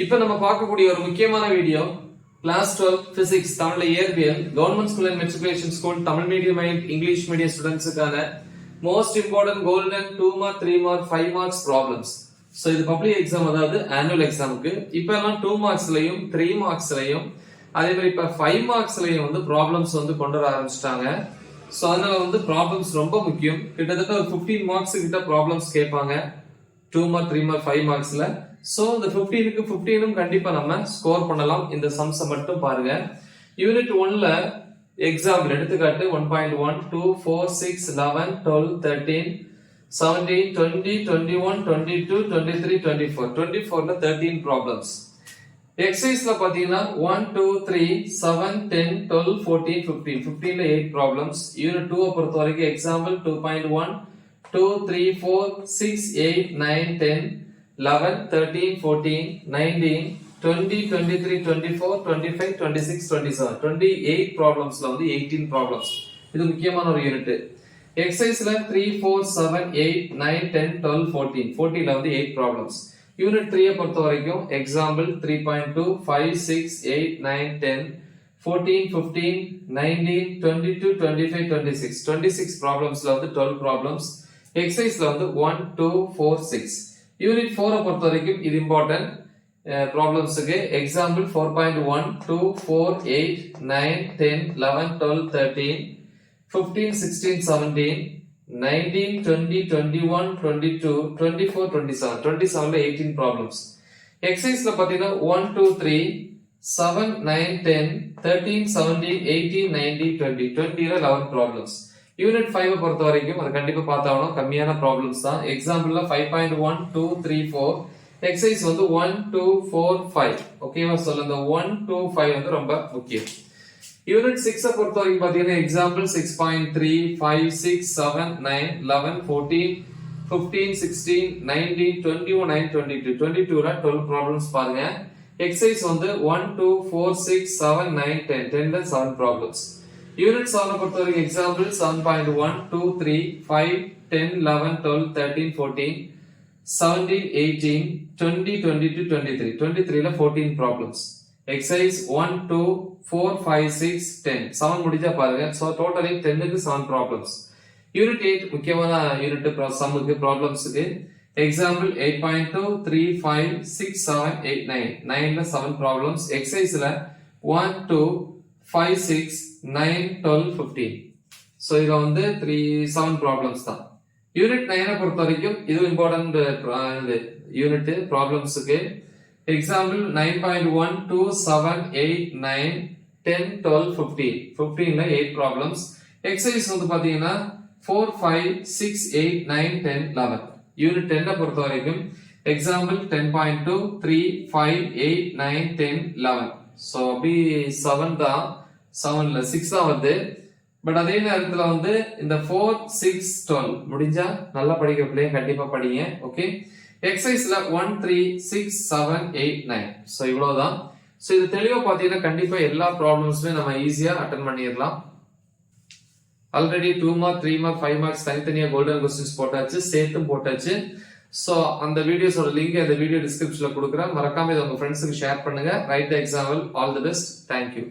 இப்ப நம்ம பார்க்கக்கூடிய ஒரு முக்கியமான வீடியோ கிளாஸ் 12 பிசிக்ஸ் தமிழ்ல இயற்பியல் government school and matriculation school Tamil medium and English medium ஸ்டூடெண்ட்ஸ்க்கான most important golden 2 mark 3 mark 5 marks problems. So இது பப்ளிக் எக்ஸாம், அதாவது ஆனுவல் எக்ஸாமுக்கு. இப்ப எல்லாம் 2 மார்க்ஸ்லயும் 3 மார்க்ஸ்லயும் அதே மாதிரி இப்ப 5 மார்க்ஸ்லயும் வந்து ப்ராப்ளம்ஸ் வந்து கொண்டு வர ஆரம்பிச்சிட்டாங்க. சோ அதனால வந்து ப்ராப்ளம்ஸ் ரொம்ப முக்கியம். கிட்டத்தட்ட ஒரு 15 மார்க்ஸ் கிட்ட ப்ராப்ளம்ஸ் கேட்பாங்க 2 மார்க் 3 மார்க் 5 மார்க்ஸ்ல. சோ இந்த 15க்கு 15ம் கண்டிப்பா நம்ம ஸ்கோர் பண்ணலாம். இந்த சம்ஸ் மட்டும் பாருங்க. யூனிட் 1ல எக்ஸாம்பிள் எடுத்துக்காட்டு 1.1 2 4 6 11 12 13 17 20 21 22 23 24 24ல 13 ப்ராப்ளம்ஸ். எக்ஸசைஸ்ல பாத்தீங்கன்னா 1 2 3 7 10 12 14 15 15ல 8 ப்ராப்ளம்ஸ். யூனிட் 2 பொறுத்த வரைக்கும் எக்ஸாம்பிள் 2.1 2 3 4 6 8 9 10 11 13 14 19 20 23 24 25 26 27 28 ப்ராப்ளம்ஸ்ல வந்து 18 ப்ராப்ளம்ஸ். இது முக்கியமான ஒரு யூனிட். எக்ஸசைஸ்ல 3 4 7 8 9 10 12 14 14ல வந்து 8 ப்ராப்ளம்ஸ். யூனிட் 3 பொறுத்த வரைக்கும் எக்ஸாம்பிள் 3.2 5 6 8 9 10 14 15 19 22 25 26 26 ப்ராப்ளம்ஸ்ல வந்து 12 ப்ராப்ளம்ஸ். எக்ஸசைஸ்ல வந்து 1 2 4 6. யூனிட் 4 பொறுத்த வரைக்கும் இது இம்பார்ட்டன்ட் ப்ராப்ளம்ஸ்க்கு. Example 4.1 2 4 8 9 10 11 12 13 15 16 17 19 20 21 22 24 27 27ல 18 problems. எக்ஸசைஸ்ல பாத்தீங்கன்னா 1 2 3 7 9 10 13 17 18 19 20 20ல 11 ப்ராப்ளம்ஸ். யூனிட் 5 பொறுத்த வரைக்கும் அது கண்டிப்பா பார்த்தாலும் கம்மியான ப்ராப்ளம்ஸ் தான். எக்ஸாம்பிள்ல 5.1 2 3 4 எக்ஸசைஸ் வந்து 1 2 4 5. ஓகேவா? சொல்ல இந்த 1 2 5 வந்து ரொம்ப முக்கியம். யூனிட் 6 பொறுத்த வரைக்கும் பாத்தீங்கன்னா எக்ஸாம்பிள் 6.3 5 6 7 9 11 14 15 16 19 21 9 22 22ல 12 ப்ராப்ளம்ஸ் பாருங்க. எக்ஸசைஸ் வந்து 1 2 4 6 7 9 10 10ல 7 ப்ராப்ளம்ஸ். யூனிட் 7 பொறுத்த வரைக்கும் எக்ஸாம்பிள் 7.1 2 3 5 10 11 12 13 14 17 18 20 22 23 23ல 14 ப்ராப்ளம்ஸ். எக்ஸசைஸ் 1 2 4 5 6 10 7 முடிஞ்சா பாருங்க. சோ டோட்டலி 10க்கு 7 ப்ராப்ளம்ஸ். யூனிட் 8 முக்கியமான யூனிட் சம்முக்கு ப்ராப்ளம்ஸ்க்கு. எக்ஸாம்பிள் 8.2 3 5 6 7 8 9 9ல 7 ப்ராப்ளம்ஸ். எக்ஸசைஸ்ல 1 2 5 6 9 12 15. சோ இதுல வந்து 7 ப்ராப்ளம்ஸ் தான். யூனிட் 9 பொறுத்த வரைக்கும் இது இம்பார்ட்டன்ட் யூனிட் ப்ராப்ளம்ஸ்க்கு. எக்ஸாம்பிள் 9.1 2 7 8 9 10 12 15 15ல 8 ப்ராப்ளம்ஸ். எக்ஸசைஸ் வந்து பாத்தீங்கன்னா 4 5 6 8 9 10 11. யூனிட் 10 பொறுத்த வரைக்கும் எக்ஸாம்பிள் 10.2 3 5 8 9 10 11. சோ அப்படி 7 தான், 7ல 6 தான் வருது. பட் அதே நேரத்துல வந்து இந்த 4 6 12 முடிஞ்சா நல்லா படிக்கிற பிள்ளைங்க கண்டிப்பா படிங்க. ஓகே. எக்ஸசைஸ்ல 1 3 6 7 8 9. சோ இவ்வளவுதான். சோ இது தெளிவா பாத்தீங்கன்னா கண்டிப்பா எல்லா ப்ராப்ளம்ஸுமே நம்ம ஈஸியா அட்டெண்ட் பண்ணிடலாம். ஆல்ரெடி 2 மார்க் 3 மார்க் 5 மார்க்ஸ் தனித்தனியா கோல்டன் கொஸ்டின்ஸ் போட்டாச்சு, சேர்த்தும் போட்டாச்சு. சோ அந்த வீடியோஸோட லிங்க் அந்த வீடியோ டிஸ்கிரிப்ஷன்ல கொடுக்குறேன். மறக்காம இதை உங்க ஃப்ரெண்ட்ஸுக்கு ஷேர் பண்ணுங்க. Right the example. All the best. Thank you.